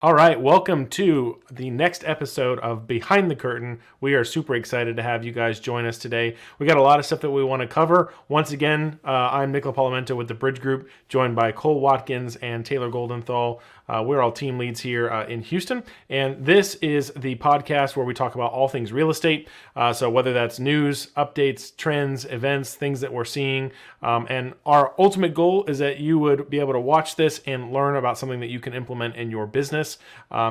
All right, welcome to the next episode of Behind the Curtain. We are super excited to have you guys join us today. We got a lot of stuff that we want to cover. Once again, I'm Nicola Palamento with the Bridge Group, joined by Cole Watkins and Taylor Goldenthal. We're all team leads here in Houston, and this is the podcast where we talk about all things real estate. So whether that's news, updates, trends, events, things that we're seeing, and our ultimate goal is that you would be able to watch this and learn about something that you can implement in your business,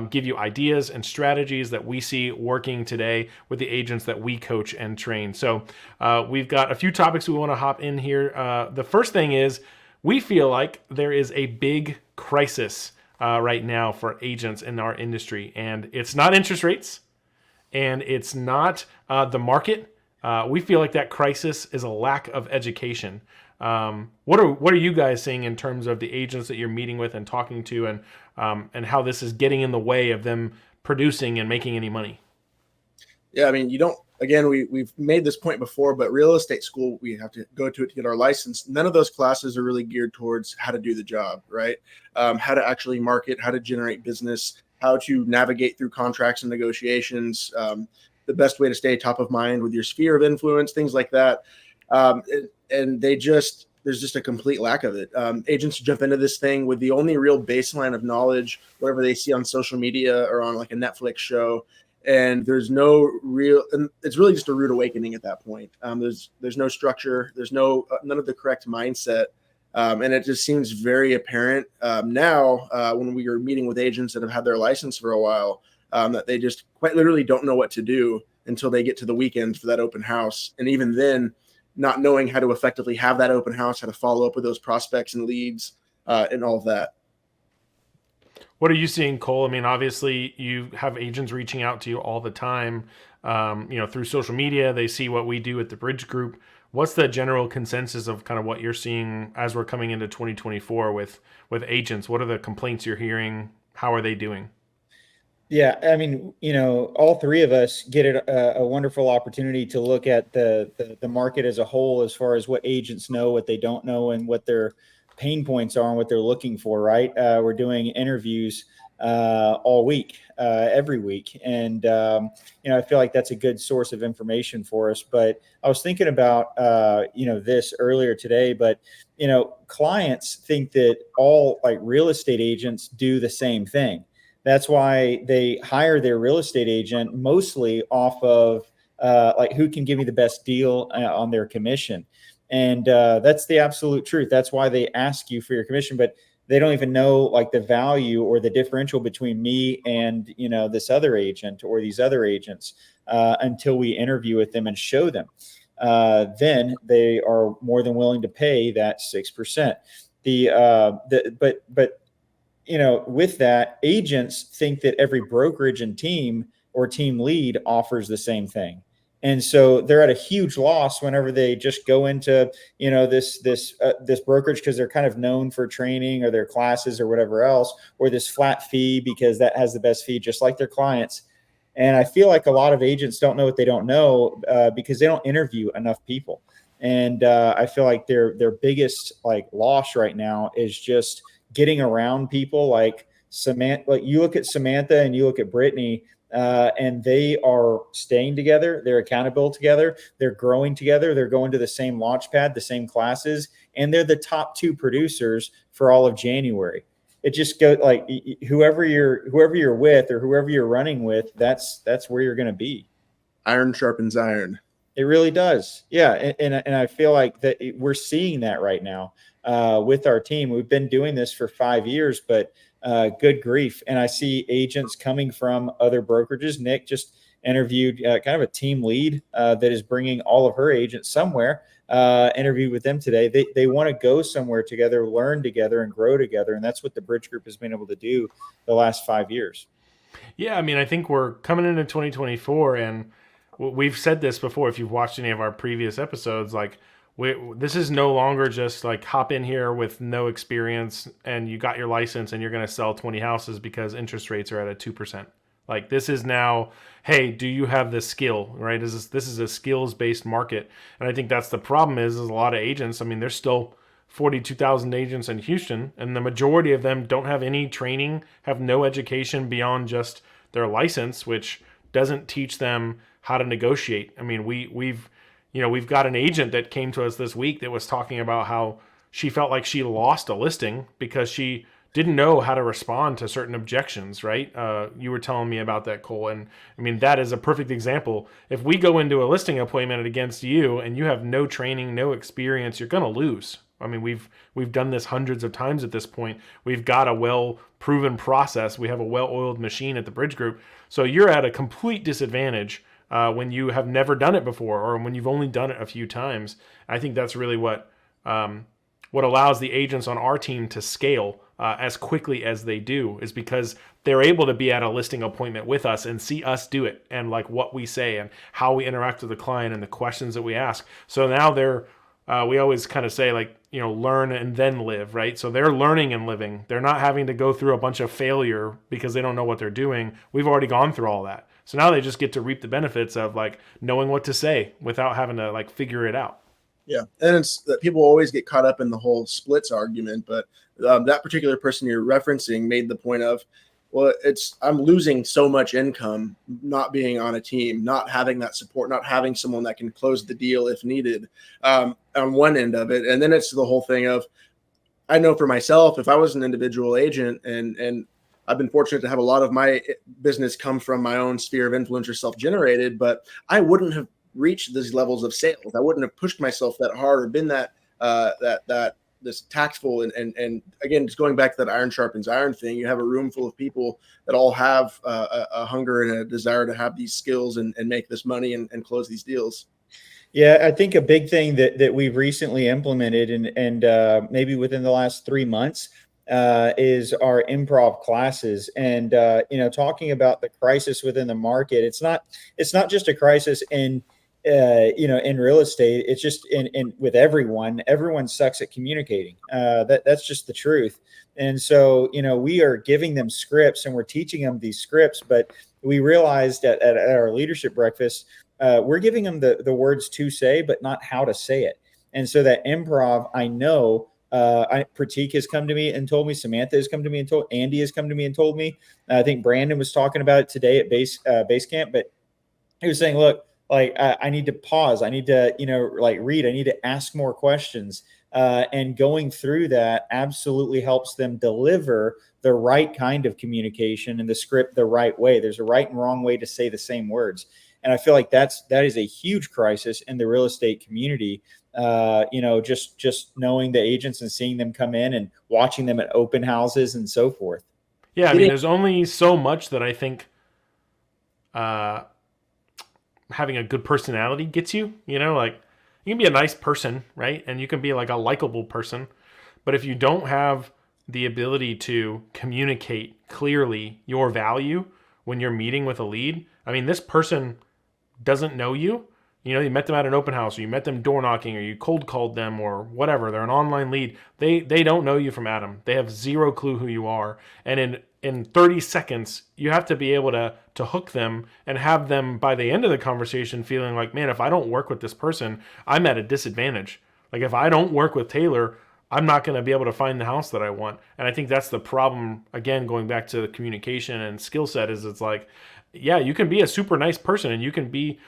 give you ideas and strategies that we see working today with the agents that we coach and train. So we've got a few topics we want to hop in here. The first thing is we feel like there is a big crisis right now for agents in our industry, and it's not interest rates, and it's not the market. We feel like that crisis is a lack of education. What are you guys seeing in terms of the agents that you're meeting with and talking to, and how this is getting in the way of them producing and making any money? Yeah, I mean, you don't. Again, we've made this point before, but real estate school, we have to go to it to get our license. None of those classes are really geared towards how to do the job, right? How to actually market, how to generate business, how to navigate through contracts and negotiations, the best way to stay top of mind with your sphere of influence, things like that. And there's just a complete lack of it. Agents jump into this thing with the only real baseline of knowledge, whatever they see on social media or on like a Netflix show. And there's no real, and it's really just a rude awakening at that point. There's no structure, there's none of the correct mindset, and it just seems very apparent now when we are meeting with agents that have had their license for a while, that they just quite literally don't know what to do until they get to the weekend for that open house, and even then, not knowing how to effectively have that open house, how to follow up with those prospects and leads, and all of that. What are you seeing, Cole? I mean, obviously, you have agents reaching out to you all the time, through social media. They see what we do at the Bridge Group. What's the general consensus of kind of what you're seeing as we're coming into 2024 with agents? What are the complaints you're hearing? How are they doing? Yeah, I mean, all three of us get a wonderful opportunity to look at the market as a whole, as far as what agents know, what they don't know, and what their pain points are and what they're looking for. Right? We're doing interviews all week, every week, and I feel like that's a good source of information for us. But I was thinking about this earlier today, but clients think that all like real estate agents do the same thing. That's why they hire their real estate agent mostly off of like who can give me the best deal on their commission. And that's the absolute truth. That's why they ask you for your commission, but they don't even know like the value or the differential between me and this other agent or these other agents until we interview with them and show them. Then they are more than willing to pay that 6%. But with that, agents think that every brokerage and team or team lead offers the same thing. And so they're at a huge loss whenever they just go into, this brokerage because they're kind of known for training or their classes or whatever else, or this flat fee because that has the best fee, just like their clients. And I feel like a lot of agents don't know what they don't know because they don't interview enough people. And I feel like their biggest like loss right now is just getting around people like Samantha. Like you look at Samantha and you look at Brittany, and they are staying together. They're accountable together. They're growing together. They're going to the same launch pad, the same classes, and they're the top two producers for all of January. It just goes like whoever you're with or whoever you're running with, that's where you're going to be. Iron sharpens iron. It really does. Yeah. And I feel like that we're seeing that right now with our team. We've been doing this for 5 years, but good grief. And I see agents coming from other brokerages. Nick just interviewed kind of a team lead that is bringing all of her agents somewhere, interviewed with them today. They want to go somewhere together, learn together, and grow together. And that's what the Bridge Group has been able to do the last 5 years. Yeah, I mean, I think we're coming into 2024, and we've said this before. If you've watched any of our previous episodes, like this is no longer just like hop in here with no experience and you got your license and you're going to sell 20 houses because interest rates are at a 2%. Like this is now, hey, do you have the skill, right? This is a skills based market, and I think that's the problem. Is a lot of agents. I mean, they're still 42,000 agents in Houston, and the majority of them don't have any training, have no education beyond just their license, which doesn't teach them how to negotiate. I mean, we've got an agent that came to us this week that was talking about how she felt like she lost a listing because she didn't know how to respond to certain objections, right? You were telling me about that, Cole. And I mean, that is a perfect example. If we go into a listing appointment against you and you have no training, no experience, you're going to lose. I mean, we've done this hundreds of times at this point. We've got a well-proven process. We have a well-oiled machine at the Bridge Group. So you're at a complete disadvantage when you have never done it before or when you've only done it a few times. I think that's really what allows the agents on our team to scale as quickly as they do, is because they're able to be at a listing appointment with us and see us do it, and like what we say and how we interact with the client and the questions that we ask. So now we always kind of say, like, learn and then live, right? So they're learning and living. They're not having to go through a bunch of failure because they don't know what they're doing. We've already gone through all that. So now they just get to reap the benefits of like knowing what to say without having to like figure it out. Yeah, and it's that people always get caught up in the whole splits argument, but that particular person you're referencing made the point of, well, I'm losing so much income not being on a team, not having that support, not having someone that can close the deal if needed on one end of it. And then it's the whole thing of, I know for myself, if I was an individual agent, and I've been fortunate to have a lot of my business come from my own sphere of influence or self-generated, but I wouldn't have reached these levels of sales. I wouldn't have pushed myself that hard or been that this tactful and again, just going back to that iron sharpens iron thing. You have a room full of people that all have a hunger and a desire to have these skills and make this money and close these deals. Yeah, I think a big thing that we've recently implemented and maybe within the last 3 months is our improv classes. And talking about the crisis within the market, it's not just a crisis in real estate. It's just in with everyone sucks at communicating. That's just the truth. And so, we are giving them scripts and we're teaching them these scripts, but we realized at our leadership breakfast, we're giving them the words to say, but not how to say it. And so that improv, I know, Pratik has come to me and told me, Samantha has come to me and told, Andy has come to me and told me, I think Brandon was talking about it today at base camp, but he was saying, look, like, I need to pause. I need to, read. I need to ask more questions. And going through that absolutely helps them deliver the right kind of communication and the script the right way. There's a right and wrong way to say the same words. And I feel like that is a huge crisis in the real estate community. Just knowing the agents and seeing them come in and watching them at open houses and so forth. Yeah, I mean, there's only so much that I think having a good personality gets you. Like, you can be a nice person, right? And you can be like a likable person. But if you don't have the ability to communicate clearly your value when you're meeting with a lead, I mean, this person doesn't know you. You met them at an open house, or you met them door knocking, or you cold called them, or whatever. They're an online lead. They don't know you from Adam. They have zero clue who you are. And in 30 seconds, you have to be able to hook them and have them by the end of the conversation feeling like, man, if I don't work with this person, I'm at a disadvantage. Like, if I don't work with Taylor, I'm not going to be able to find the house that I want. And I think that's the problem, again, going back to communication and skill set, is it's like, yeah, you can be a super nice person and you can be,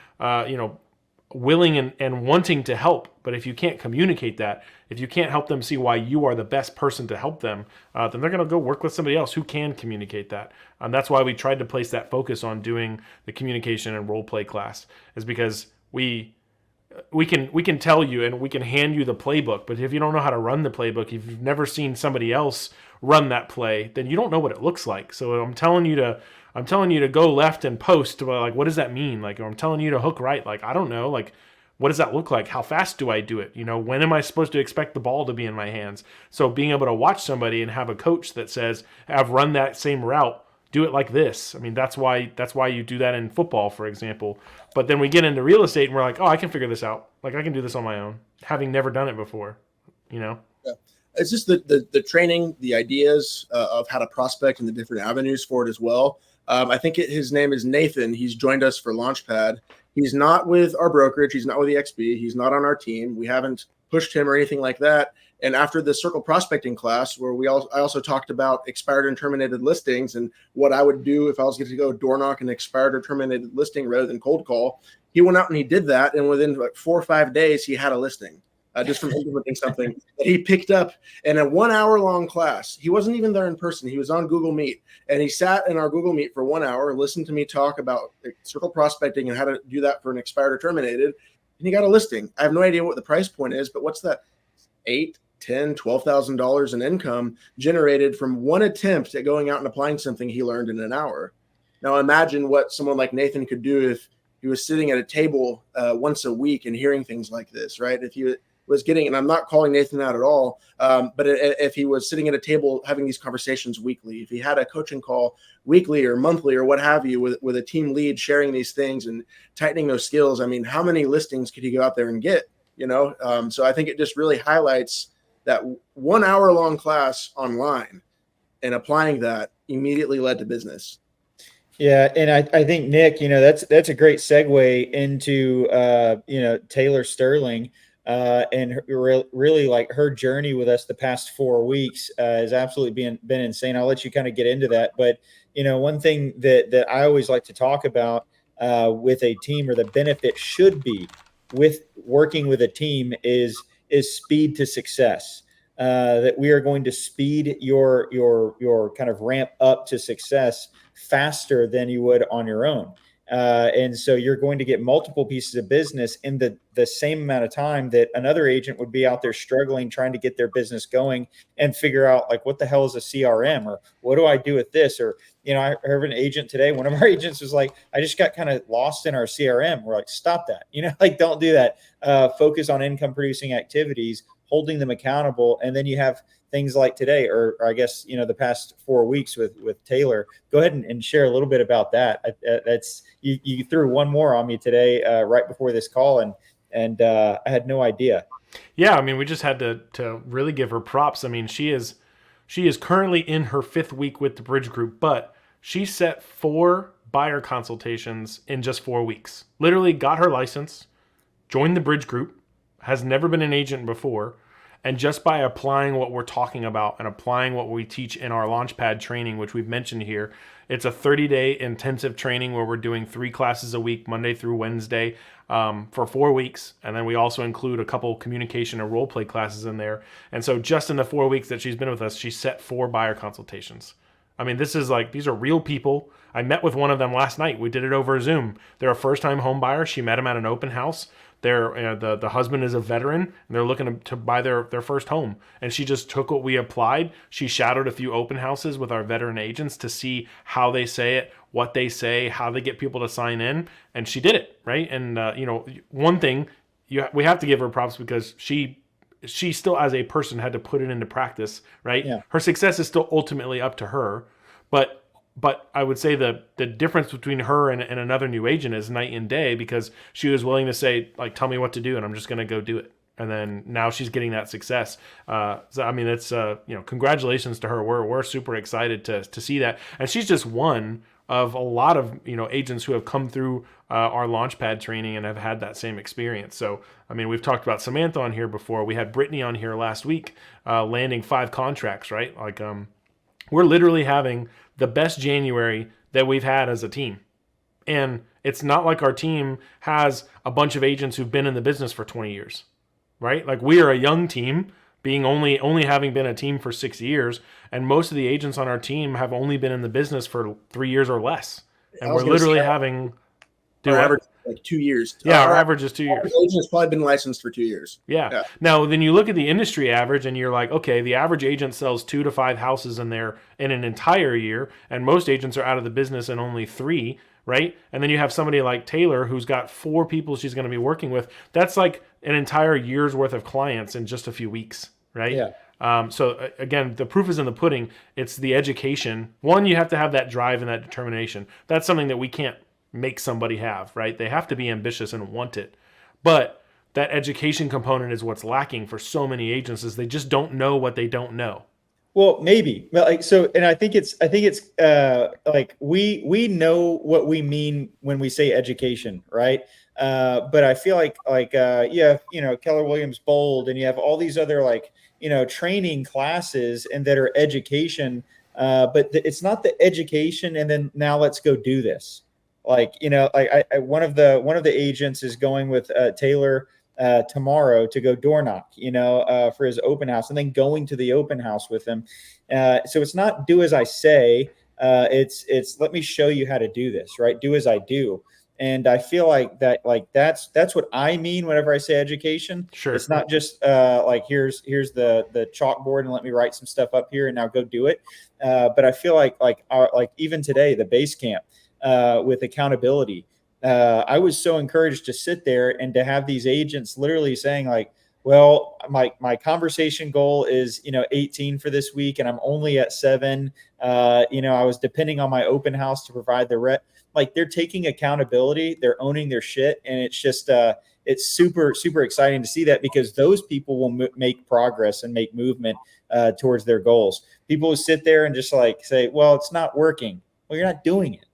willing and wanting to help. But if you can't communicate that, if you can't help them see why you are the best person to help them, then they're going to go work with somebody else who can communicate that. And that's why we tried to place that focus on doing the communication and role play class, is because we can tell you and we can hand you the playbook, but if you don't know how to run the playbook, if you've never seen somebody else run that play, then you don't know what it looks like. So I'm telling you to go left and post. Like, what does that mean? Like, or I'm telling you to hook right. Like, I don't know. Like, what does that look like? How fast do I do it? When am I supposed to expect the ball to be in my hands? So being able to watch somebody and have a coach that says, I've run that same route, do it like this. I mean, that's why you do that in football, for example. But then we get into real estate and we're like, oh, I can figure this out. Like, I can do this on my own, having never done it before, Yeah. It's just the training, the ideas of how to prospect and the different avenues for it as well. I think his name is Nathan. He's joined us for Launchpad. He's not with our brokerage. He's not with EXP. He's not on our team. We haven't pushed him or anything like that. And after the circle prospecting class, where I also talked about expired and terminated listings and what I would do if I was going to go door knock an expired or terminated listing rather than cold call, he went out and he did that. And within like 4 or 5 days, he had a listing just from implementing something that he picked up in a 1 hour long class. He wasn't even there in person. He was on Google Meet, and he sat in our Google Meet for 1 hour, listened to me talk about circle prospecting and how to do that for an expired or terminated. And he got a listing. I have no idea what the price point is, but what's that? $8,000, $10,000, $12,000 in income generated from one attempt at going out and applying something he learned in an hour. Now imagine what someone like Nathan could do if he was sitting at a table once a week and hearing things like this, right? If he was getting, and I'm not calling Nathan out at all, but if he was sitting at a table having these conversations weekly, if he had a coaching call weekly or monthly or what have you with a team lead sharing these things and tightening those skills, I mean, how many listings could he go out there and get? So I think it just really highlights that 1 hour long class online, and applying that immediately led to business. Yeah. And I think, Nick, that's a great segue into, Taylor Sterling and really like her journey with us the past 4 weeks has absolutely been insane. I'll let you kind of get into that. But, one thing that I always like to talk about with a team, or the benefit should be with working with a team, is speed to success. That we are going to speed your kind of ramp up to success faster than you would on your own. And so you're going to get multiple pieces of business in the same amount of time that another agent would be out there struggling, trying to get their business going and figure out like, what the hell is a CRM, or what do I do with this? Or, I heard an agent today, one of our agents was like, I just got kind of lost in our CRM. We're like, stop that, like, don't do that. Focus on income producing activities, holding them accountable. And then you have things like today, or I guess, the past 4 weeks with Taylor. Go ahead and share a little bit about that. That's you threw one more on me today, right before this call. And I had no idea. Yeah. I mean, we just had to really give her props. I mean, she is currently in her 5th week with the Bridge Group, but she set 4 buyer consultations in just 4 weeks. Literally got her license, joined the Bridge Group, has never been an agent before. And just by applying what we're talking about and applying what we teach in our Launchpad training, which we've mentioned here, it's a 30-day intensive training where we're doing 3 classes a week, Monday through Wednesday, for 4 weeks. And then we also include a couple communication and role play classes in there. And so just in the 4 weeks that she's been with us, she set 4 buyer consultations. I mean, these are real people. I met with one of them last night. We did it over Zoom. They're a first-time home buyer. She met him at an open house. The husband is a veteran, and they're looking to buy their first home. And she just took what we applied. She shadowed a few open houses with our veteran agents to see how they say it, what they say, how they get people to sign in, and she did it, right? And one thing we have to give her props, because she still, as a person, had to put it into practice, right? Yeah. Her success is still ultimately up to her, but I would say the difference between her and another new agent is night and day, because she was willing to say, like, tell me what to do, and I'm just going to go do it. And then now she's getting that success. So I mean, it's congratulations to her. We're super excited to see that, and she's just one of a lot of agents who have come through our Launchpad training and have had that same experience. So I mean, we've talked about Samantha on here before. We had Brittany on here last week, landing 5 contracts, right? Like we're literally having the best January that we've had as a team. And it's not like our team has a bunch of agents who've been in the business for 20 years, right? Like, we are a young team, being only having been a team for 6 years. And most of the agents on our team have only been in the business for 3 years or less. And we're literally having our average like 2 years. Yeah, our average is 2 years. Our agent has probably been licensed for 2 years. Yeah. Now, then you look at the industry average, and you're like, okay, the average agent sells 2 to 5 houses in an entire year, and most agents are out of the business in only 3, right? And then you have somebody like Taylor, who's got 4 people she's going to be working with. That's like an entire year's worth of clients in just a few weeks, right? Yeah. So again, the proof is in the pudding. It's the education. One, you have to have that drive and that determination. That's something that we can't make somebody have, right? They have to be ambitious and want it. But that education component is what's lacking for so many agents, is they just don't know what they don't know. Well, maybe, like, so, and I think it's like we know what we mean when we say education, right? But I feel like Keller Williams Bold, and you have all these other like training classes and that are education. But it's not the education. And then now let's go do this. Like, one of the agents is going with Taylor tomorrow to go door knock, for his open house, and then going to the open house with him. So it's not do as I say. It's let me show you how to do this, right? Do as I do. And I feel like that's what I mean whenever I say education. Sure. It's not just like here's the chalkboard and let me write some stuff up here and now go do it. But I feel like even today, the base camp with accountability, I was so encouraged to sit there and to have these agents literally saying like, well, my conversation goal is 18 for this week, and I'm only at 7. I was depending on my open house to provide the rep. Like, they're taking accountability, they're owning their shit, and it's just it's super super exciting to see that, because those people will make progress and make movement towards their goals. People who sit there and just like say, well, it's not working. Well, you're not doing it.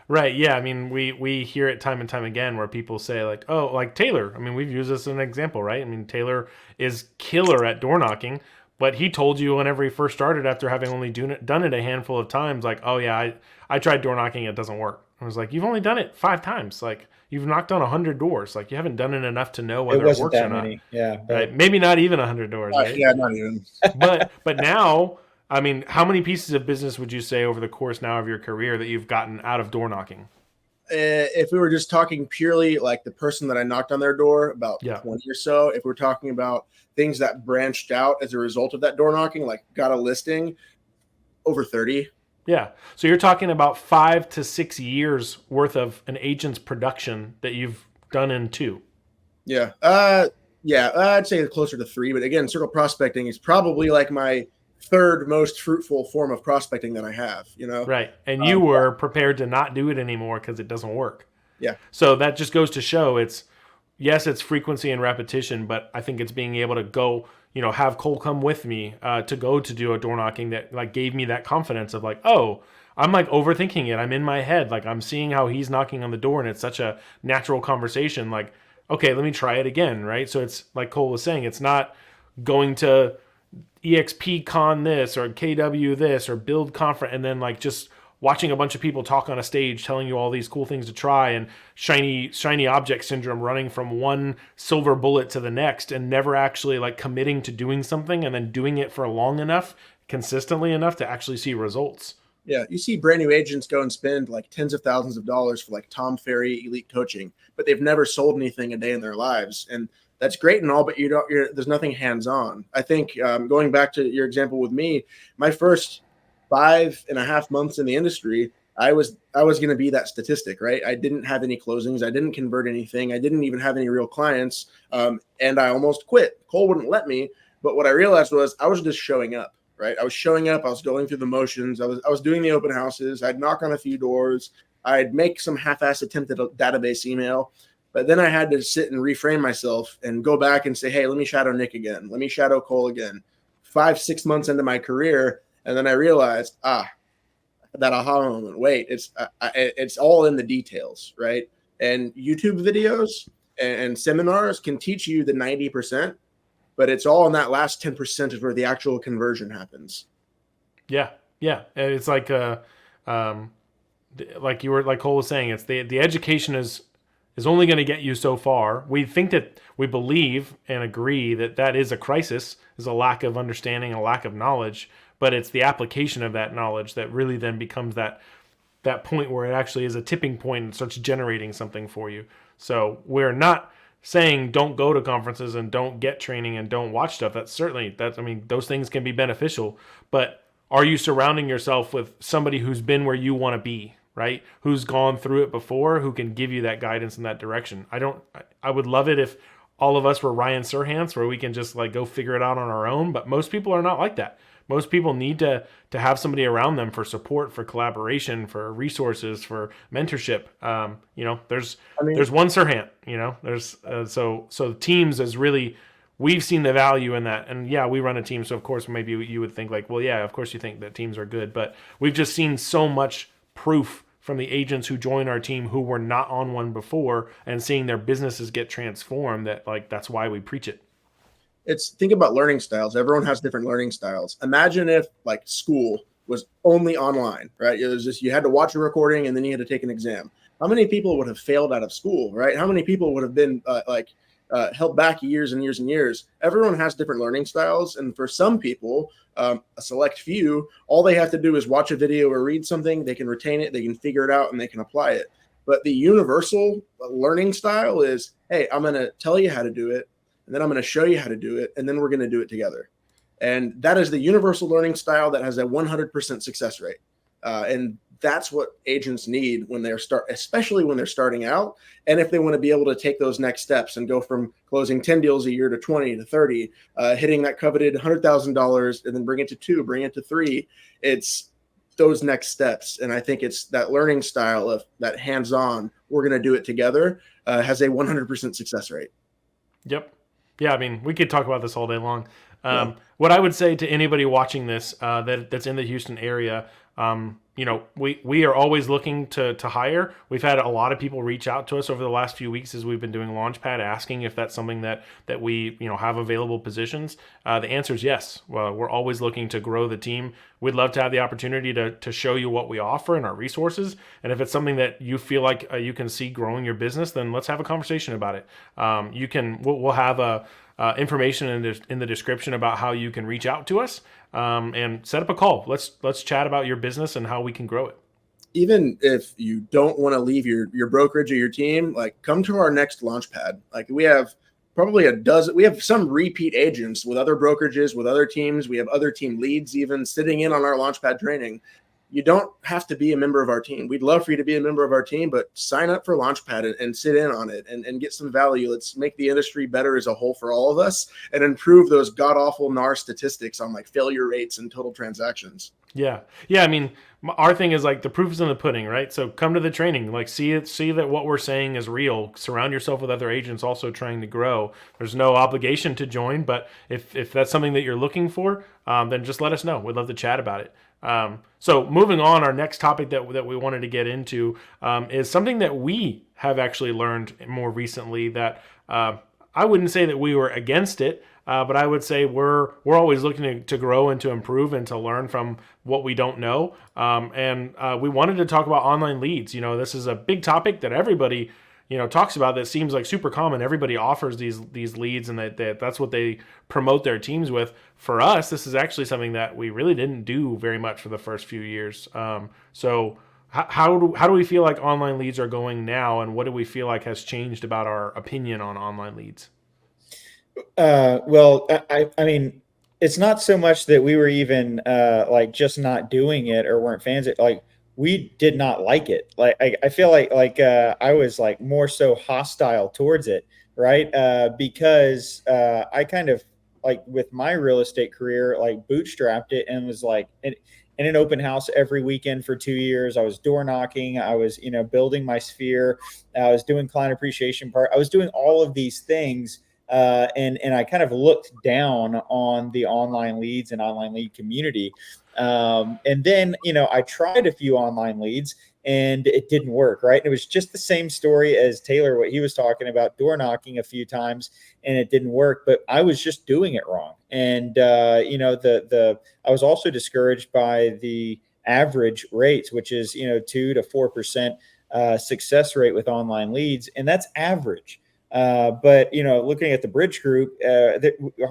Right. Yeah. I mean, we hear it time and time again where people say like, oh, like Taylor. I mean, we've used this as an example, right? I mean, Taylor is killer at door knocking, but he told you whenever he first started, after having only done it a handful of times, like, oh yeah, I tried door knocking, it doesn't work. I was like, you've only done it 5 times. Like, you've knocked on 100 doors. Like, you haven't done it enough to know whether it works or not. Yeah. Right. Maybe not even 100 doors. Right? Yeah, not even. but now, I mean, how many pieces of business would you say over the course now of your career that you've gotten out of door knocking? If we were just talking purely like the person that I knocked on their door, about 20 or so. If we're talking about things that branched out as a result of that door knocking, like got a listing, over 30. Yeah. So you're talking about 5 to 6 years worth of an agent's production that you've done in 2. Yeah. I'd say closer to 3. But again, circle prospecting is probably like my third most fruitful form of prospecting that I have, Right. And you were prepared to not do it anymore because it doesn't work. Yeah. So that just goes to show it's frequency and repetition, but I think it's being able to go, have Cole come with me to go to do a door knocking that like gave me that confidence of like, oh, I'm like overthinking it. I'm in my head. Like, I'm seeing how he's knocking on the door and it's such a natural conversation. Like, okay, let me try it again. Right. So it's like Cole was saying, it's not going to EXP Con this or KW this or build conference and then like just watching a bunch of people talk on a stage telling you all these cool things to try, and shiny object syndrome, running from one silver bullet to the next and never actually like committing to doing something and then doing it for long enough, consistently enough to actually see results. Yeah, you see brand new agents go and spend like tens of thousands of dollars for like Tom Ferry elite coaching, but they've never sold anything a day in their lives. And that's great and all, but there's nothing hands-on. I think going back to your example with me, my first 5.5 months in the industry, I was going to be that statistic, right? I didn't have any closings. I didn't convert anything. I didn't even have any real clients. And I almost quit. Cole wouldn't let me. But what I realized was I was just showing up, right? I was showing up. I was going through the motions. I was doing the open houses. I'd knock on a few doors. I'd make some half-assed attempt at a database email. But then I had to sit and reframe myself and go back and say, hey, let me shadow Nick again. Let me shadow Cole again. 5-6 months into my career. And then I realized, that aha moment. Wait, it's all in the details, right? And YouTube videos and seminars can teach you the 90%, but it's all in that last 10% is where the actual conversion happens. Yeah. And it's like like Cole was saying, it's the education is only going to get you so far. We think that we believe and agree that is a crisis, is a lack of understanding, a lack of knowledge, but it's the application of that knowledge that really then becomes that point where it actually is a tipping point and starts generating something for you. So we're not saying don't go to conferences and don't get training and don't watch stuff. Those things can be beneficial, but are you surrounding yourself with somebody who's been where you want to be? Right? Who's gone through it before, who can give you that guidance in that direction. I would love it if all of us were Ryan Serhants, where we can just like go figure it out on our own, but most people are not like that. Most people need to have somebody around them for support, for collaboration, for resources, for mentorship. There's one Serhant, there's so teams is really, we've seen the value in that. And yeah, we run a team. So of course, maybe you would think like, well, yeah, of course you think that teams are good, but we've just seen so much proof from the agents who join our team who were not on one before and seeing their businesses get transformed that like that's why we preach it. It's think about learning styles. Everyone has different learning styles. Imagine if like school was only online, right? It was just you had to watch a recording and then you had to take an exam. How many people would have failed out of school, right? How many people would have been held back years and years and years? Everyone has different learning styles, and for some people, a select few, all they have to do is watch a video or read something. They can retain it, they can figure it out, and they can apply it. But the universal learning style is, hey, I'm going to tell you how to do it, and then I'm going to show you how to do it, and then we're going to do it together. And that is the universal learning style that has a 100% success rate. And that's what agents need when especially when they're starting out. And if they want to be able to take those next steps and go from closing 10 deals a year to 20 to 30, hitting that coveted $100,000 and then bring it to 2, bring it to 3, it's those next steps. And I think it's that learning style of that hands-on, we're going to do it together, has a 100% success rate. Yep. Yeah, I mean, we could talk about this all day long. What I would say to anybody watching this that's in the Houston area, we are always looking to hire. We've had a lot of people reach out to us over the last few weeks as we've been doing Launchpad, asking if that's something that we have available positions. The answer is yes. Well, we're always looking to grow the team. We'd love to have the opportunity to show you what we offer and our resources. And if it's something that you feel like you can see growing your business, then let's have a conversation about it. We'll have information in the description about how you can reach out to us and set up a call. Let's chat about your business and how we can grow it. Even if you don't want to leave your brokerage or your team, like come to our next Launchpad. Like we have probably a dozen. We have some repeat agents with other brokerages, with other teams. We have other team leads even sitting in on our Launchpad training. You don't have to be a member of our team. We'd love for you to be a member of our team, but sign up for Launchpad and sit in on it and get some value. Let's make the industry better as a whole for all of us and improve those god-awful NAR statistics on like failure rates and total transactions. Yeah. I mean, our thing is like the proof is in the pudding, right? So come to the training, like see that what we're saying is real. Surround yourself with other agents also trying to grow. There's no obligation to join, but if that's something that you're looking for, then just let us know. We'd love to chat about it. So moving on, our next topic that we wanted to get into is something that we have actually learned more recently that I wouldn't say that we were against it, but I would say we're always looking to grow and to improve and to learn from what we don't know. And we wanted to talk about online leads. This is a big topic that everybody talks about, that seems like super common. Everybody offers these leads, and that's what they promote their teams with. For us, this is actually something that we really didn't do very much for the first few years. So how do we feel like online leads are going now, and what do we feel like has changed about our opinion on online leads? Well, I mean, it's not so much that we were even like just not doing it or weren't fans of it. Like we did not like it. Like I feel like I was like more so hostile towards it, right? Because I kind of like with my real estate career, like bootstrapped it and was like in an open house every weekend for 2 years. I was door knocking. I was building my sphere. I was doing client appreciation part. I was doing all of these things. And I kind of looked down on the online leads and online lead community. And then, I tried a few online leads and it didn't work. Right. And it was just the same story as Taylor, what he was talking about, door knocking a few times and it didn't work, but I was just doing it wrong. And, I was also discouraged by the average rates, which is, 2 to 4% success rate with online leads. And that's average. But looking at the Bridge Group,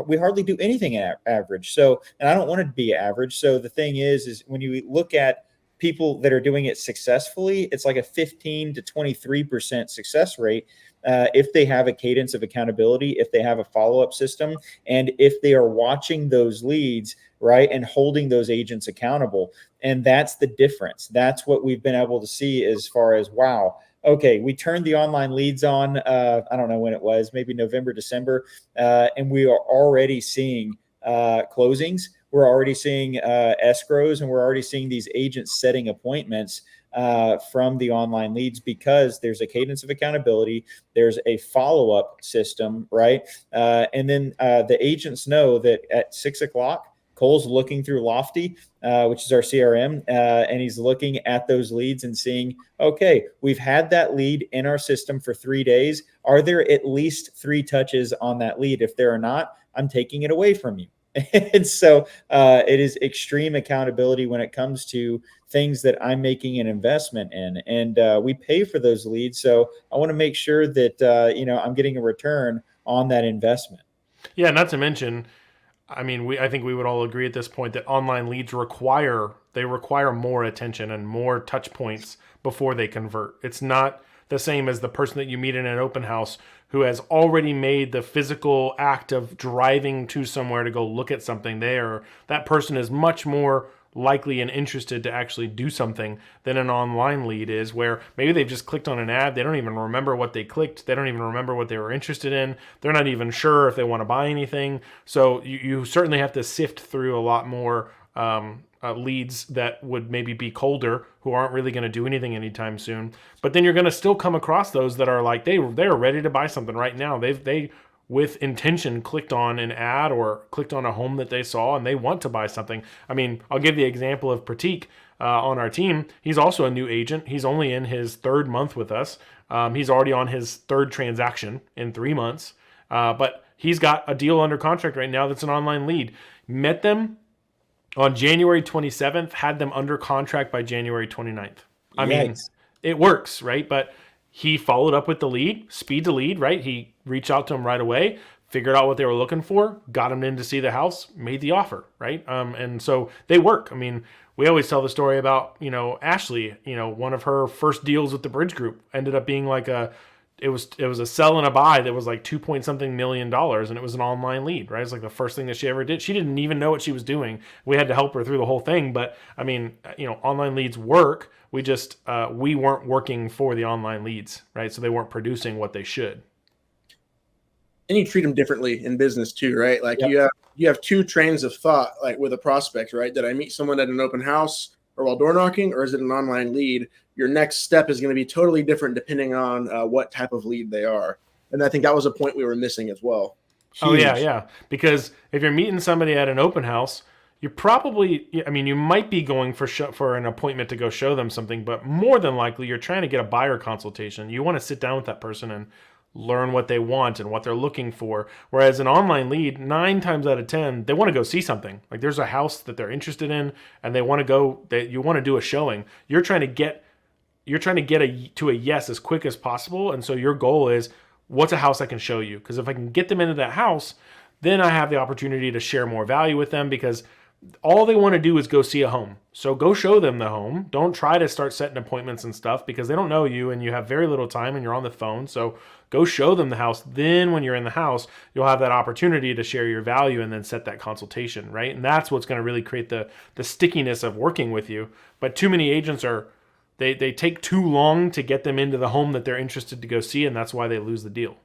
we hardly do anything at average. So, and I don't want to be average. So the thing is when you look at people that are doing it successfully, it's like a 15 to 23% success rate. If they have a cadence of accountability, if they have a follow-up system, and if they are watching those leads, right, and holding those agents accountable. And that's the difference. That's what we've been able to see as far as, wow, okay, we turned the online leads on, I don't know when it was, maybe November, December, and we are already seeing closings. We're already seeing escrows, and we're already seeing these agents setting appointments from the online leads because there's a cadence of accountability. There's a follow-up system, right? And then the agents know that at 6 o'clock, Cole's looking through Lofty, which is our CRM, and he's looking at those leads and seeing, okay, we've had that lead in our system for 3 days. Are there at least 3 touches on that lead? If there are not, I'm taking it away from you. And so it is extreme accountability when it comes to things that I'm making an investment in, and we pay for those leads. So I want to make sure that I'm getting a return on that investment. Yeah, not to mention, I mean, I think we would all agree at this point that online leads require more attention and more touch points before they convert. It's not the same as the person that you meet in an open house who has already made the physical act of driving to somewhere to go look at something there. That person is much more likely and interested to actually do something than an online lead is, where maybe they've just clicked on an ad. They don't even remember what they clicked. They don't even remember what they were interested in. They're not even sure if they want to buy anything. So you certainly have to sift through a lot more leads that would maybe be colder, who aren't really going to do anything anytime soon. But then you're going to still come across those that are like, they're ready to buy something right now. They with intention clicked on an ad or clicked on a home that they saw and they want to buy something. I mean, I'll give the example of Pratik on our team. He's also a new agent. He's only in his 3rd month with us. He's already on his 3rd transaction in 3 months. But he's got a deal under contract right now that's an online lead. Met them on January 27th, had them under contract by January 29th. I mean, it works, right? But he followed up with the lead, speed to lead, right? He reached out to them right away, figured out what they were looking for, got them in to see the house, made the offer, right? And so they work. I mean, we always tell the story about, Ashley, one of her first deals with the Bridge Group ended up being like it was a sell and a buy that was like $2 million, and it was an online lead, right? It's like the first thing that she ever did. She didn't even know what she was doing. We had to help her through the whole thing. But I mean, online leads work. We just, we weren't working for the online leads, right? So they weren't producing what they should. And you treat them differently in business too, right? Like Yep. you have 2 trains of thought, like with a prospect, right? Did I meet someone at an open house or while door knocking, or is it an online lead? Your next step is going to be totally different depending on what type of lead they are. And I think that was a point we were missing as well. Huge. Oh yeah. Because if you're meeting somebody at an open house, you probably, I mean, you might be going for an appointment to go show them something, but more than likely you're trying to get a buyer consultation. You want to sit down with that person and learn what they want and what they're looking for. Whereas an online lead, 9 times out of 10, they want to go see something. Like there's a house that they're interested in and they want to go, you want to do a showing. You're trying to get to a yes as quick as possible. And so your goal is, what's a house I can show you? Because if I can get them into that house, then I have the opportunity to share more value with them, because all they want to do is go see a home. So go show them the home. Don't try to start setting appointments and stuff, because they don't know you and you have very little time and you're on the phone. So go show them the house. Then when you're in the house, you'll have that opportunity to share your value and then set that consultation, right? And that's what's going to really create the stickiness of working with you. But too many agents they take too long to get them into the home that they're interested to go see, and that's why they lose the deal.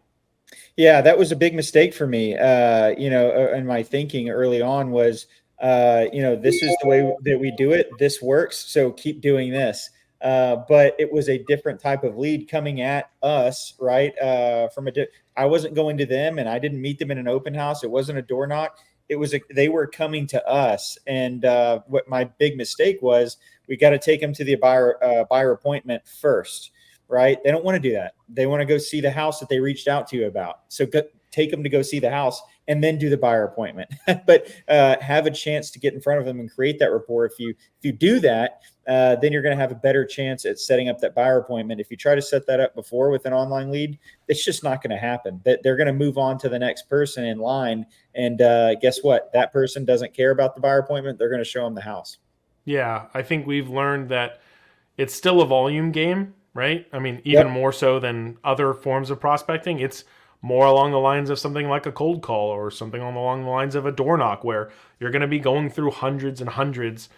Yeah, that was a big mistake for me. In my thinking early on was, this is the way that we do it. This works, so keep doing this. But it was a different type of lead coming at us, right? I wasn't going to them, and I didn't meet them in an open house. It wasn't a door knock. They were coming to us, and what my big mistake was, we got to take them to the buyer appointment first, right? They don't want to do that. They want to go see the house that they reached out to you about. So take them to go see the house and then do the buyer appointment. But have a chance to get in front of them and create that rapport. If you do that, then you're going to have a better chance at setting up that buyer appointment. If you try to set that up before with an online lead, it's just not going to happen. They're going to move on to the next person in line. And guess what? That person doesn't care about the buyer appointment. They're going to show them the house. Yeah, I think we've learned that it's still a volume game, right? I mean, even more so than other forms of prospecting. It's more along the lines of something like a cold call or something along the lines of a door knock, where you're going to be going through hundreds and hundreds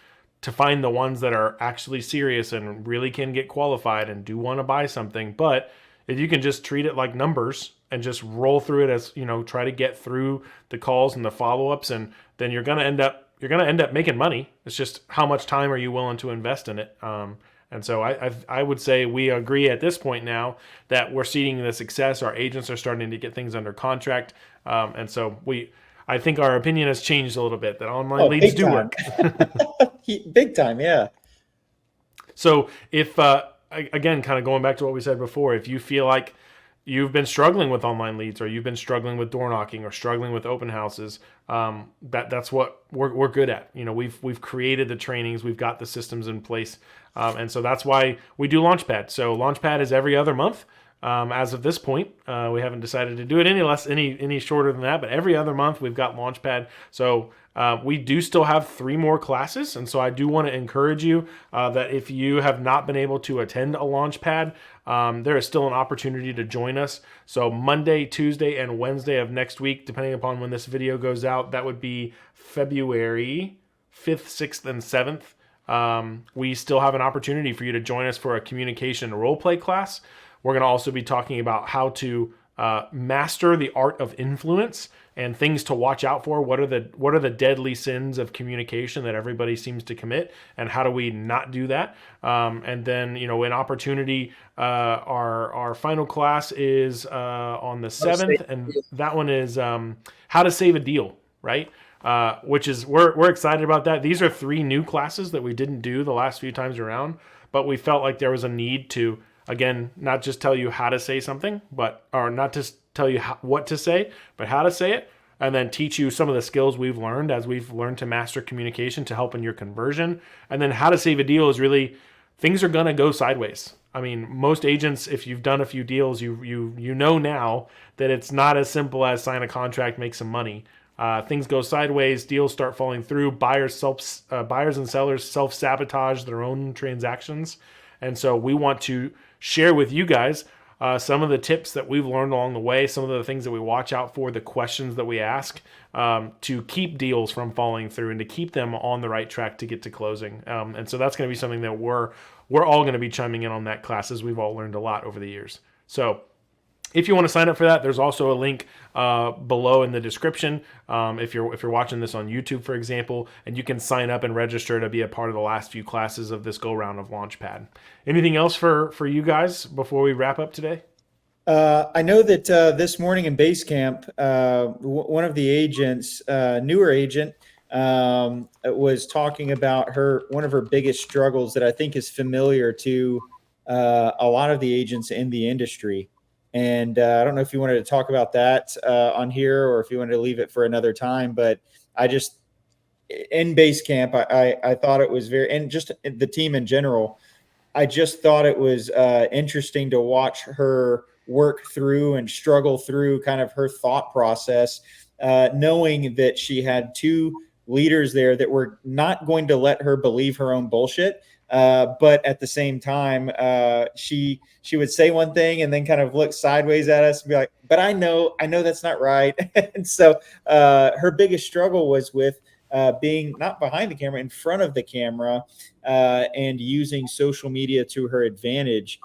to find the ones that are actually serious and really can get qualified and do want to buy something. But if you can just treat it like numbers and just roll through it as, try to get through the calls and the follow-ups, and then you're going to end up making money. It's just how much time are you willing to invest in it? And so I would say we agree at this point now that we're seeing the success. Our agents are starting to get things under contract. And so I think our opinion has changed a little bit that online Oh, leads big do time. work. Big time, yeah. So if again, kind of going back to what we said before, if you feel like you've been struggling with online leads, or you've been struggling with door knocking, or struggling with open houses, that's what we're good at. You know, we've created the trainings, we've got the systems in place, and so that's why we do Launchpad. So Launchpad is every other month. As of this point, we haven't decided to do it any shorter than that. But every other month we've got Launchpad. So we do still have 3 more classes, and so I do want to encourage you that if you have not been able to attend a Launchpad, there is still an opportunity to join us. So Monday, Tuesday, and Wednesday of next week, depending upon when this video goes out, that would be February 5th, 6th, and 7th. We still have an opportunity for you to join us for a communication role play class. We're going to also be talking about how to master the art of influence and things to watch out for. What are the deadly sins of communication that everybody seems to commit, and how do we not do that? And then, an opportunity. Our final class is on the 7th, and that one is how to save a deal, right? Which is we're excited about that. These are 3 new classes that we didn't do the last few times around, but we felt like there was a need to, again, not just tell you how to say something, or not just tell you what to say, but how to say it, and then teach you some of the skills we've learned as we've learned to master communication to help in your conversion. And then how to save a deal is really, things are going to go sideways. I mean, most agents, if you've done a few deals, you know now that it's not as simple as sign a contract, make some money. Things go sideways, deals start falling through, buyers and sellers self-sabotage their own transactions. And so we want to share with you guys some of the tips that we've learned along the way, some of the things that we watch out for, the questions that we ask to keep deals from falling through and to keep them on the right track to get to closing. And so that's going to be something that we're all going to be chiming in on that class, as we've all learned a lot over the years. So if you want to sign up for that, there's also a link below in the description. If you're watching this on YouTube, for example, and you can sign up and register to be a part of the last few classes of this go round of Launchpad. Anything else for you guys before we wrap up today? I know that this morning in base camp, one of the agents, newer agent, was talking about one of her biggest struggles that I think is familiar to a lot of the agents in the industry. And I don't know if you wanted to talk about that on here, or if you wanted to leave it for another time, but I just, in base camp, I thought it was and just the team in general, I just thought it was interesting to watch her work through and struggle through kind of her thought process, knowing that she had 2 leaders there that were not going to let her believe her own bullshit. But at the same time, she would say one thing and then kind of look sideways at us and be like, but I know that's not right. And so her biggest struggle was with being not behind the camera, in front of the camera, and using social media to her advantage,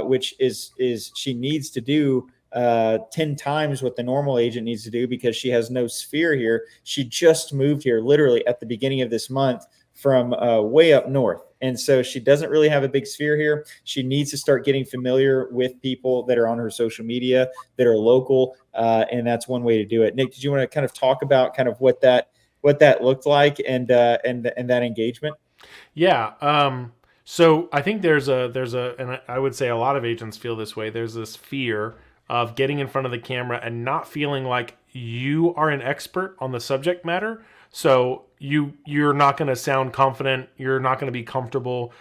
which is she needs to do 10 times what the normal agent needs to do, because she has no sphere here. She just moved here literally at the beginning of this month from way up north. And so she doesn't really have a big sphere here. She needs to start getting familiar with people that are on her social media that are local. And that's one way to do it. Nick, did you want to kind of talk about kind of what that looked like and that engagement? Yeah. So I think there's and I would say a lot of agents feel this way. There's this fear of getting in front of the camera and not feeling like you are an expert on the subject matter. So you're not going to sound confident. You're not going to be comfortable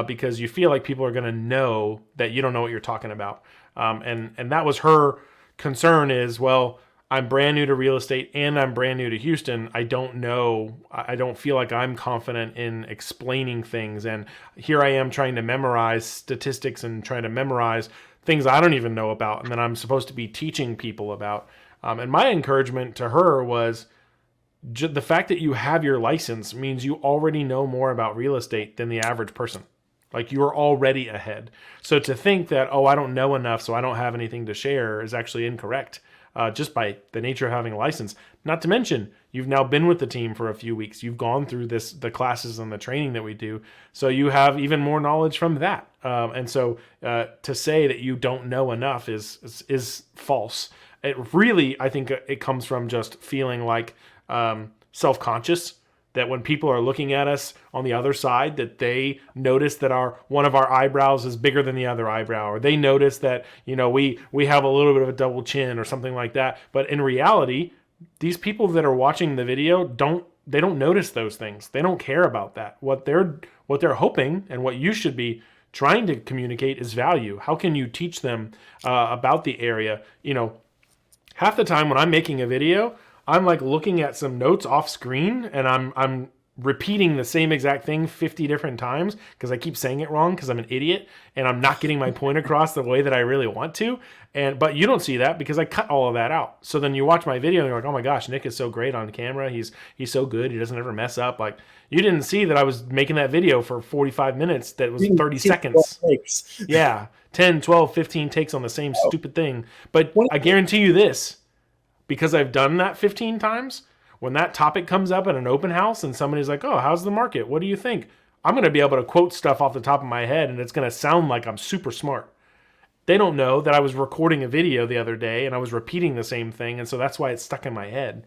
because you feel like people are going to know that you don't know what you're talking about. And that was her concern is, well, I'm brand new to real estate and I'm brand new to Houston. I don't know. I don't feel like I'm confident in explaining things. And here I am trying to memorize statistics and trying to memorize things I don't even know about. And then I'm supposed to be teaching people about. And my encouragement to her was the fact that you have your license means you already know more about real estate than the average person. Like, you're already ahead. So to think that, oh, I don't know enough, so I don't have anything to share is actually incorrect. Just by the nature of having a license. Not to mention, you've now been with the team for a few weeks. You've gone through the classes and the training that we do. So you have even more knowledge from that. And so to say that you don't know enough is false. It really, I think it comes from just feeling like self-conscious, that when people are looking at us on the other side, that they notice that one of our eyebrows is bigger than the other eyebrow, or they notice that, we have a little bit of a double chin or something like that. But in reality, these people that are watching the video don't notice those things. They don't care about that. What they're hoping, and what you should be trying to communicate, is value. How can you teach them about the area? Half the time when I'm making a video, I'm like looking at some notes off screen, and I'm repeating the same exact thing 50 different times because I keep saying it wrong because I'm an idiot and I'm not getting my point across the way that I really want to. But you don't see that because I cut all of that out. So then you watch my video and you're like, oh my gosh, Nick is so great on camera. He's so good. He doesn't ever mess up. Like, you didn't see that I was making that video for 45 minutes that was 30 seconds. Yeah, 10, 12, 15 takes on the same stupid thing. But I guarantee you this, because I've done that 15 times, when that topic comes up at an open house and somebody's like, oh, how's the market? What do you think? I'm going to be able to quote stuff off the top of my head, and it's going to sound like I'm super smart. They don't know that I was recording a video the other day and I was repeating the same thing, and so that's why it's stuck in my head.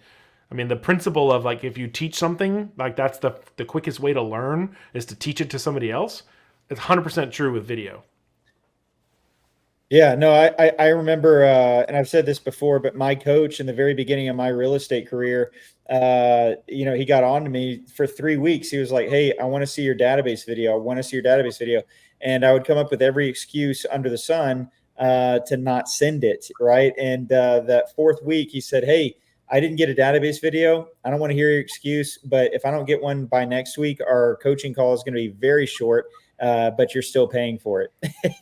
I mean, the principle of, like, if you teach something, like, that's the quickest way to learn is to teach it to somebody else. It's 100% true with video. Yeah, no, I remember, and I've said this before, but my coach in the very beginning of my real estate career, he got on to me for 3 weeks. He was like, hey, I want to see your database video. I want to see your database video. And I would come up with every excuse under the sun to not send it, right? And that 4th week, he said, hey, I didn't get a database video. I don't want to hear your excuse, but if I don't get one by next week, our coaching call is going to be very short. But you're still paying for it.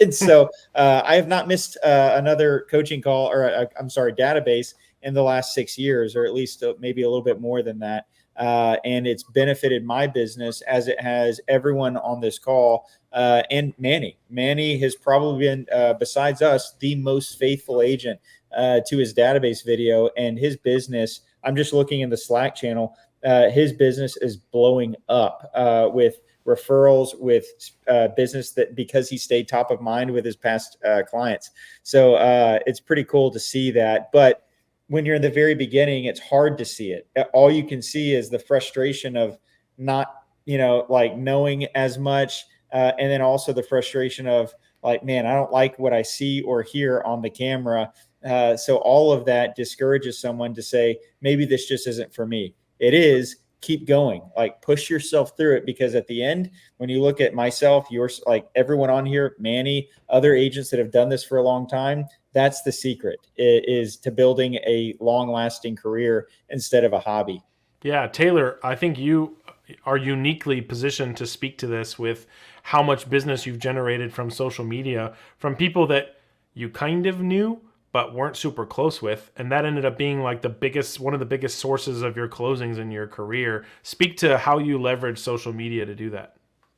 And so I have not missed another coaching call, or database in the last 6 years, or at least maybe a little bit more than that. And it's benefited my business as it has everyone on this call. And Manny has probably been, besides us, the most faithful agent to his database video, and his business. I'm just looking in the Slack channel. His business is blowing up with referrals, with business, that because he stayed top of mind with his past clients. So it's pretty cool to see that. But when you're in the very beginning, it's hard to see it. All you can see is the frustration of not, knowing as much. And then also the frustration of, like, man, I don't like what I see or hear on the camera. So all of that discourages someone to say, maybe this just isn't for me. It is. Keep going, like, push yourself through it, because at the end, when you look at myself, yours, like everyone on here, Manny, other agents that have done this for a long time, that's the secret, is to building a long-lasting career instead of a hobby. Yeah, Taylor, I think you are uniquely positioned to speak to this with how much business you've generated from social media, from people that you kind of knew but weren't super close with, and that ended up being like one of the biggest sources of your closings in your career. Speak to how you leverage social media to do that.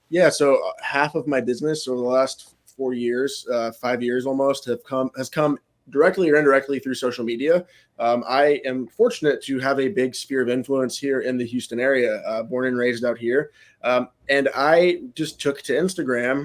Yeah, so half of my business over the last 4 years, 5 years almost, has come directly or indirectly through social media. I am fortunate to have a big sphere of influence here in the Houston area, born and raised out here. And I just took to Instagram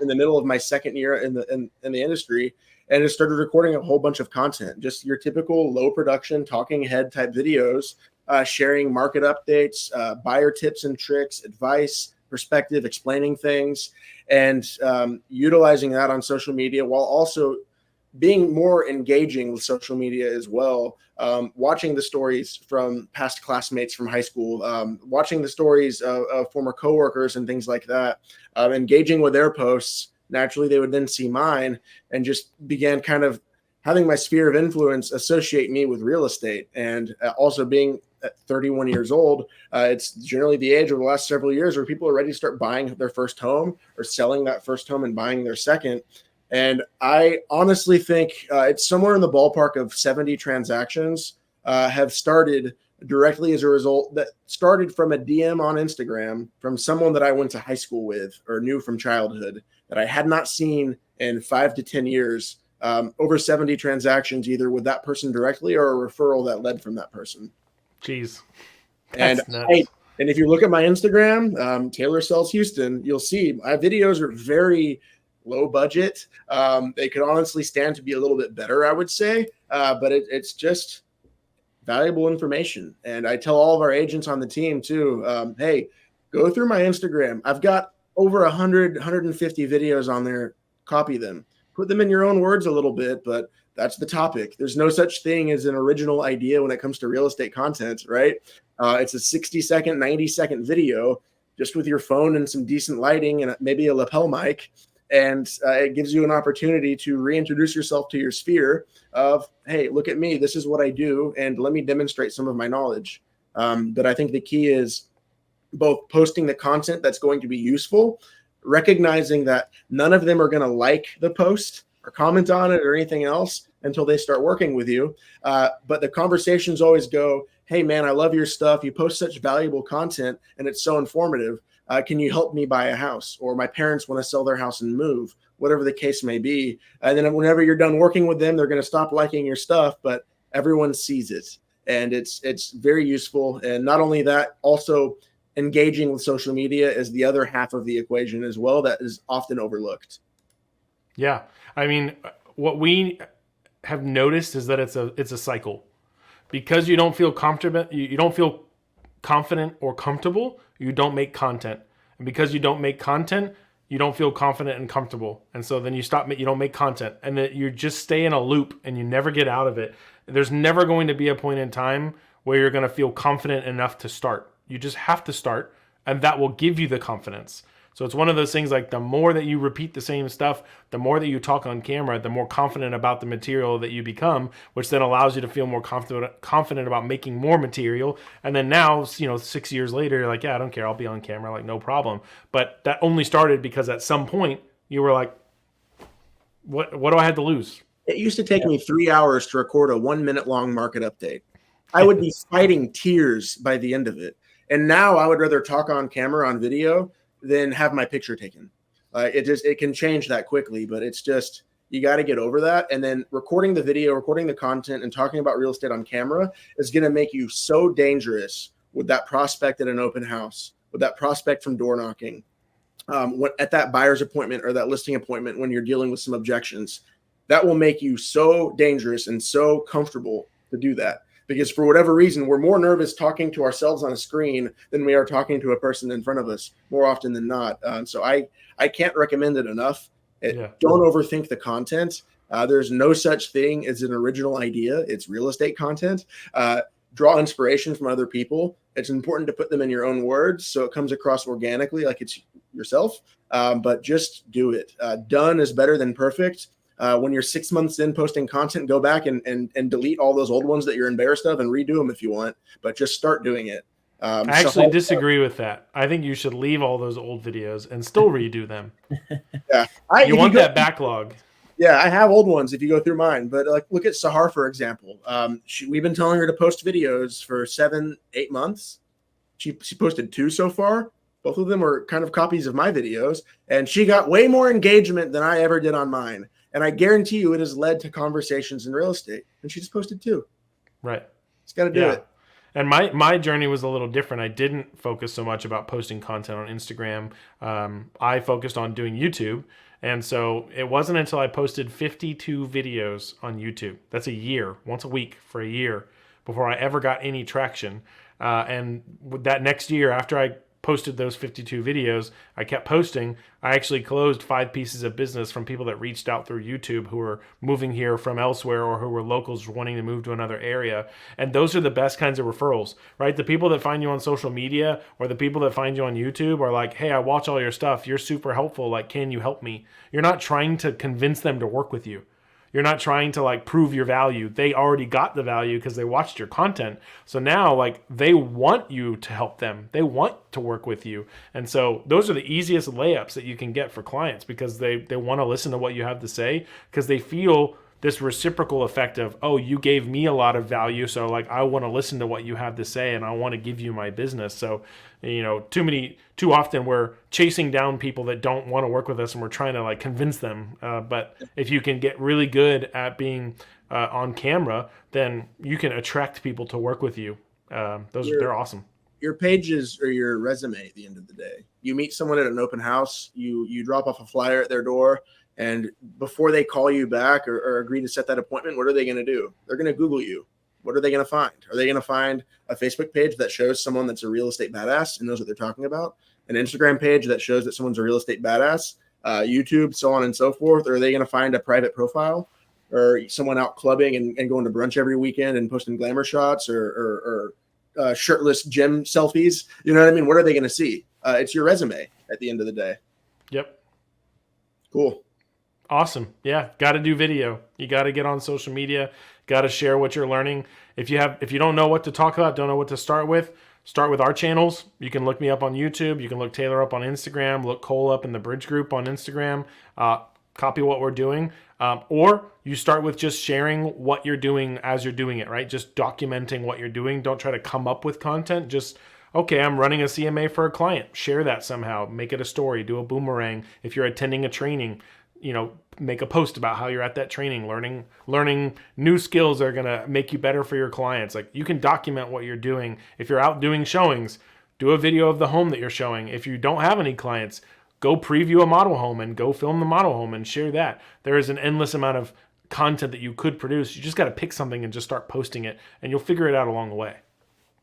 in the middle of my second year in the industry, and it started recording a whole bunch of content, just your typical low production talking head type videos, sharing market updates, buyer tips and tricks, advice, perspective, explaining things, and utilizing that on social media while also being more engaging with social media as well. Watching the stories from past classmates from high school, watching the stories of former coworkers and things like that, engaging with their posts. Naturally, they would then see mine and just began kind of having my sphere of influence associate me with real estate. And also being at 31 years old, it's generally the age over the last several years where people are ready to start buying their first home or selling that first home and buying their second. And I honestly think it's somewhere in the ballpark of 70 transactions have started directly as a result, that started from a DM on Instagram from someone that I went to high school with or knew from childhood that I had not seen in 5 to 10 years. Over 70 transactions, either with that person directly or a referral that led from that person. Jeez. And That's nuts. if you look at my Instagram, Taylor Sells Houston, you'll see my videos are very low budget. They could honestly stand to be a little bit better, I would say. But it's just valuable information. And I tell all of our agents on the team too, hey, go through my Instagram. I've got over 150 videos on there. Copy them, put them in your own words a little bit, but that's the topic. There's no such thing as an original idea when it comes to real estate content, right? It's a 60-second, 90-second video just with your phone and some decent lighting and maybe a lapel mic. And it gives you an opportunity to reintroduce yourself to your sphere of, hey, look at me. This is what I do. And let me demonstrate some of my knowledge. But I think the key is both posting the content that's going to be useful, recognizing that none of them are going to like the post or comment on it or anything else until they start working with you. But the conversations always go, hey, man, I love your stuff. You post such valuable content and it's so informative. Can you help me buy a house? Or my parents want to sell their house and move, whatever the case may be. And then whenever you're done working with them, they're going to stop liking your stuff, but everyone sees it. And it's very useful. And not only that, also engaging with social media is the other half of the equation as well that is often overlooked. Yeah. I mean, what we have noticed is that it's a cycle. Because you don't feel comfortable, you don't feel confident or comfortable, you don't make content. And because you don't make content, you don't feel confident and comfortable. And so then you don't make content. And then you just stay in a loop and you never get out of it. There's never going to be a point in time where you're going to feel confident enough to start. You just have to start, and that will give you the confidence. So it's one of those things like the more that you repeat the same stuff, the more that you talk on camera, the more confident about the material that you become, which then allows you to feel more confident about making more material. And then now, 6 years later, you're like, yeah, I don't care. I'll be on camera, like no problem. But that only started because at some point you were like, what do I have to lose? It used to take me 3 hours to record a 1 minute long market update. I would be fighting tears by the end of it. And now I would rather talk on camera on video than have my picture taken. It can change that quickly, but it's just, you got to get over that. And then recording the video, recording the content, and talking about real estate on camera is going to make you so dangerous with that prospect at an open house, with that prospect from door knocking, at that buyer's appointment or that listing appointment when you're dealing with some objections. That will make you so dangerous and so comfortable to do that. Because for whatever reason, we're more nervous talking to ourselves on a screen than we are talking to a person in front of us more often than not. So I can't recommend it enough. Don't overthink the content. There's no such thing as an original idea. It's real estate content. Draw inspiration from other people. It's important to put them in your own words so it comes across organically like it's yourself. But just do it. Done is better than perfect. When you're 6 months in posting content, go back and delete all those old ones that you're embarrassed of and redo them if you want, but just start doing it. I actually disagree with that. I think you should leave all those old videos and still redo them. Yeah. You want that backlog. Yeah, I have old ones if you go through mine, but like look at Sahar, for example. We've been telling her to post videos for 7-8 months. She posted 2 so far. Both of them were kind of copies of my videos, and she got way more engagement than I ever did on mine. And I guarantee you it has led to conversations in real estate. And she just posted 2. Right. Just got to do it. And my journey was a little different. I didn't focus so much about posting content on Instagram. I focused on doing YouTube. And so it wasn't until I posted 52 videos on YouTube. That's a year, once a week for a year, before I ever got any traction. And that next year, after I posted those 52 videos, I kept posting. I actually closed 5 pieces of business from people that reached out through YouTube who were moving here from elsewhere or who were locals wanting to move to another area. And those are the best kinds of referrals, right? The people that find you on social media or the people that find you on YouTube are like, hey, I watch all your stuff. You're super helpful. Like, can you help me? You're not trying to convince them to work with you. You're not trying to like prove your value. They already got the value because they watched your content. So now like they want you to help them. They want to work with you. And so those are the easiest layups that you can get for clients because they want to listen to what you have to say because they feel this reciprocal effect of, oh, you gave me a lot of value. So like, I want to listen to what you have to say and I want to give you my business. So, too often we're chasing down people that don't want to work with us and we're trying to like convince them. But if you can get really good at being on camera, then you can attract people to work with you. They're awesome. your pages or your resume at the end of the day. You meet someone at an open house, you drop off a flyer at their door, and before they call you back or agree to set that appointment, what are they going to do? They're going to Google you. What are they going to find? Are they going to find a Facebook page that shows someone that's a real estate badass and knows what they're talking about? An Instagram page that shows that someone's a real estate badass, YouTube, so on and so forth? Or are they going to find a private profile or someone out clubbing and going to brunch every weekend and posting glamour shots or shirtless gym selfies? You know what I mean? What are they going to see? It's your resume at the end of the day. Yep. Cool. Awesome. Yeah. Got to do video. You got to get on social media. Got to share what you're learning. If you don't know what to talk about, don't know what to start with our channels. You can look me up on YouTube. You can look Taylor up on Instagram. Look Cole up in the Bridge group on Instagram. Copy what we're doing. Or you start with just sharing what you're doing as you're doing it, right? Just documenting what you're doing. Don't try to come up with content. Just, okay, I'm running a CMA for a client. Share that somehow. Make it a story. Do a boomerang. If you're attending a training, make a post about how you're at that training, learning new skills that are going to make you better for your clients. Like, you can document what you're doing. If you're out doing showings, do a video of the home that you're showing. If you don't have any clients, go preview a model home and go film the model home and share that. There is an endless amount of content that you could produce. You just got to pick something and just start posting it, and you'll figure it out along the way.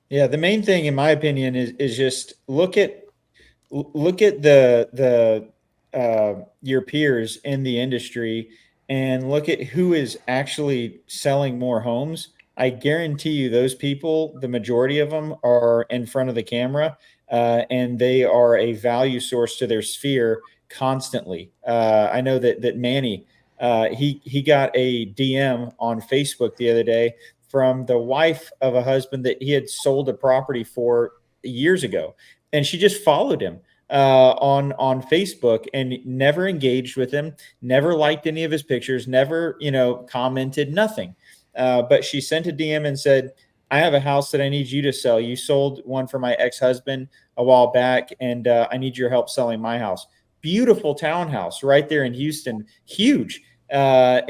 Yeah. The main thing, in my opinion, is just look at the your peers in the industry and look at who is actually selling more homes. I guarantee you those people, the majority of them, are in front of the camera, and they are a value source to their sphere constantly. I know that Manny, he got a DM on Facebook the other day from the wife of a husband that he had sold a property for years ago, and she just followed him on Facebook and never engaged with him, never liked any of his pictures, never commented, nothing. But she sent a DM and said, I have a house that I need you to sell. You sold one for my ex-husband a while back, and I need your help selling my house. Beautiful townhouse right there in Houston, huge. I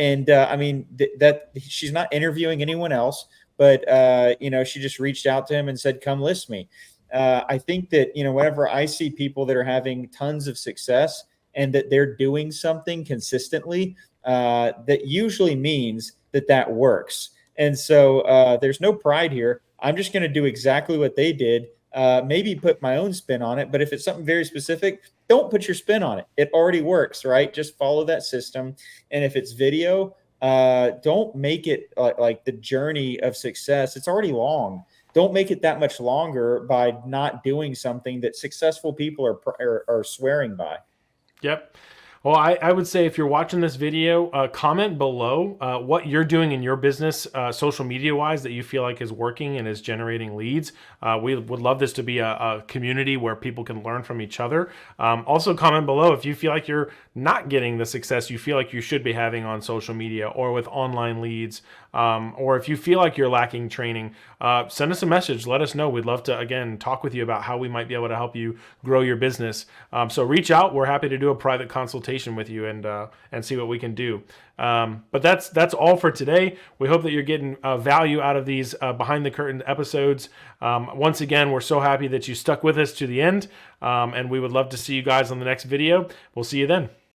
mean, that she's not interviewing anyone else, but she just reached out to him and said, come list me. I think that, whenever I see people that are having tons of success and that they're doing something consistently, that usually means that works. And so there's no pride here. I'm just going to do exactly what they did, maybe put my own spin on it. But if it's something very specific, don't put your spin on it. It already works, right? Just follow that system. And if it's video, don't make it like the journey of success. It's already long. Don't make it that much longer by not doing something that successful people are swearing by. Yep. Well, I would say if you're watching this video, comment below what you're doing in your business, social media wise, that you feel like is working and is generating leads. We would love this to be a community where people can learn from each other. Also comment below if you feel like you're not getting the success you feel like you should be having on social media or with online leads, or if you feel like you're lacking training, send us a message. Let us know. We'd love to, again, talk with you about how we might be able to help you grow your business. So reach out. We're happy to do a private consultation with you and see what we can do. But that's all for today. We hope that you're getting value out of these behind the curtain episodes. Once again, we're so happy that you stuck with us to the end, and we would love to see you guys on the next video. We'll see you then.